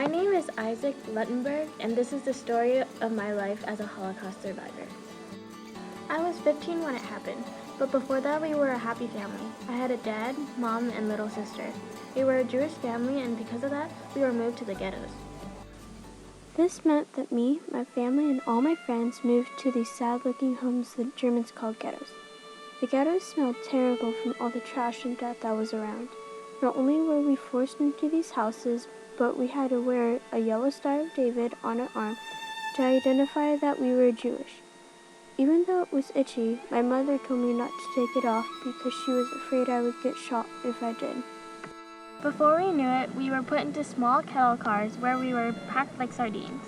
name is Isaac Luttenberg, and this is the story of my life as a Holocaust survivor. I was 15 when it happened, but before that we were a happy family. I had a dad, mom, and little sister. We were a Jewish family, and because of that, we were moved to the ghettos. This meant that me, my family, and all my friends moved to these sad-looking homes the Germans called ghettos. The ghettos smelled terrible from all the trash and death that was around. Not only were we forced into these houses, but we had to wear a yellow Star of David on our arm to identify that we were Jewish. Even though it was itchy, my mother told me not to take it off because she was afraid I would get shot if I did. Before we knew it, we were put into small kettle cars where we were packed like sardines.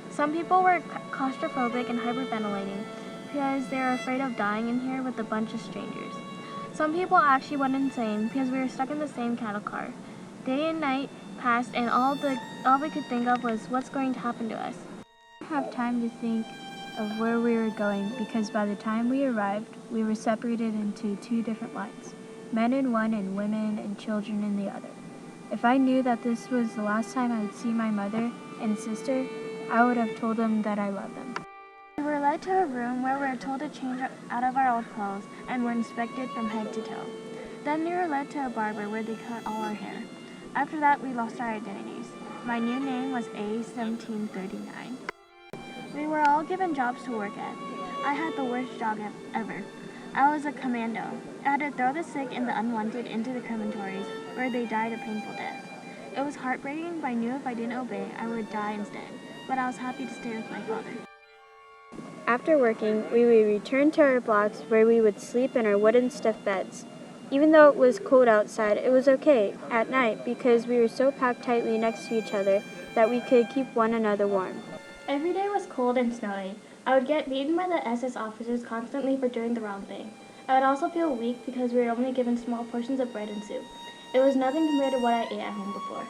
Some people were claustrophobic and hyperventilating because they were afraid of dying in here with a bunch of strangers. Some people actually went insane because we were stuck in the same cattle car. Day and night passed, and all we could think of was what's going to happen to us. We didn't have time to think of where we were going because by the time we arrived, we were separated into two different lines, men in one and women and children in the other. If I knew that this was the last time I would see my mother and sister, I would have told them that I love them. We were led to a room where we were told to change out of our old clothes and were inspected from head to toe. Then we were led to a barber where they cut all our hair. After that, we lost our identities. My new name was A1739. We were all given jobs to work at. I had the worst job ever. I was a commando. I had to throw the sick and the unwanted into the crematories where they died a painful death. It was heartbreaking, but I knew if I didn't obey, I would die instead. But I was happy to stay with my father. After working, we would return to our blocks where we would sleep in our wooden stuffed beds. Even though it was cold outside, it was okay at night because we were so packed tightly next to each other that we could keep one another warm. Every day was cold and snowy. I would get beaten by the SS officers constantly for doing the wrong thing. I would also feel weak because we were only given small portions of bread and soup. It was nothing compared to what I ate at home before.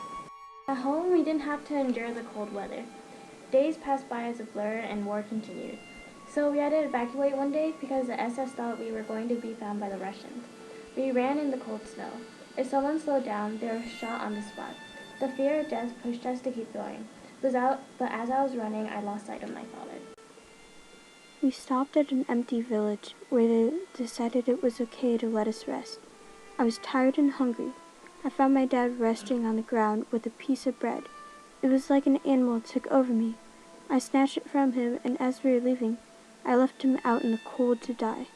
At home, we didn't have to endure the cold weather. Days passed by as a blur and war continued. So we had to evacuate one day because the SS thought we were going to be found by the Russians. We ran in the cold snow. If someone slowed down, they were shot on the spot. The fear of death pushed us to keep going. But as I was running, I lost sight of my father. We stopped at an empty village where they decided it was okay to let us rest. I was tired and hungry. I found my dad resting on the ground with a piece of bread. It was like an animal took over me. I snatched it from him, and as we were leaving, I left him out in the cold to die.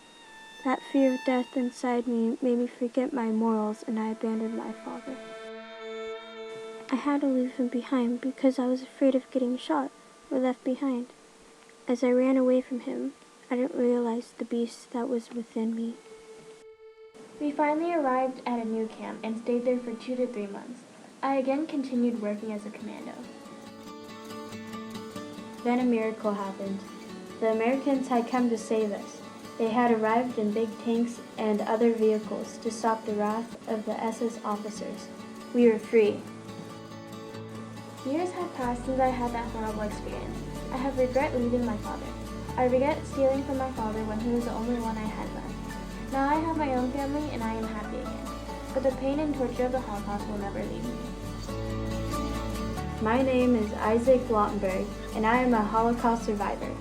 That fear of death inside me made me forget my morals, and I abandoned my father. I had to leave him behind because I was afraid of getting shot or left behind. As I ran away from him, I didn't realize the beast that was within me. We finally arrived at a new camp and stayed there for 2 to 3 months. I again continued working as a commando. Then a miracle happened. The Americans had come to save us. They had arrived in big tanks and other vehicles to stop the wrath of the SS officers. We were free. Years have passed since I had that horrible experience. I have regret leaving my father. I regret stealing from my father when he was the only one I had left. Now I have my own family and I am happy again. But the pain and torture of the Holocaust will never leave me. My name is Isaac Luttenberg, and I am a Holocaust survivor.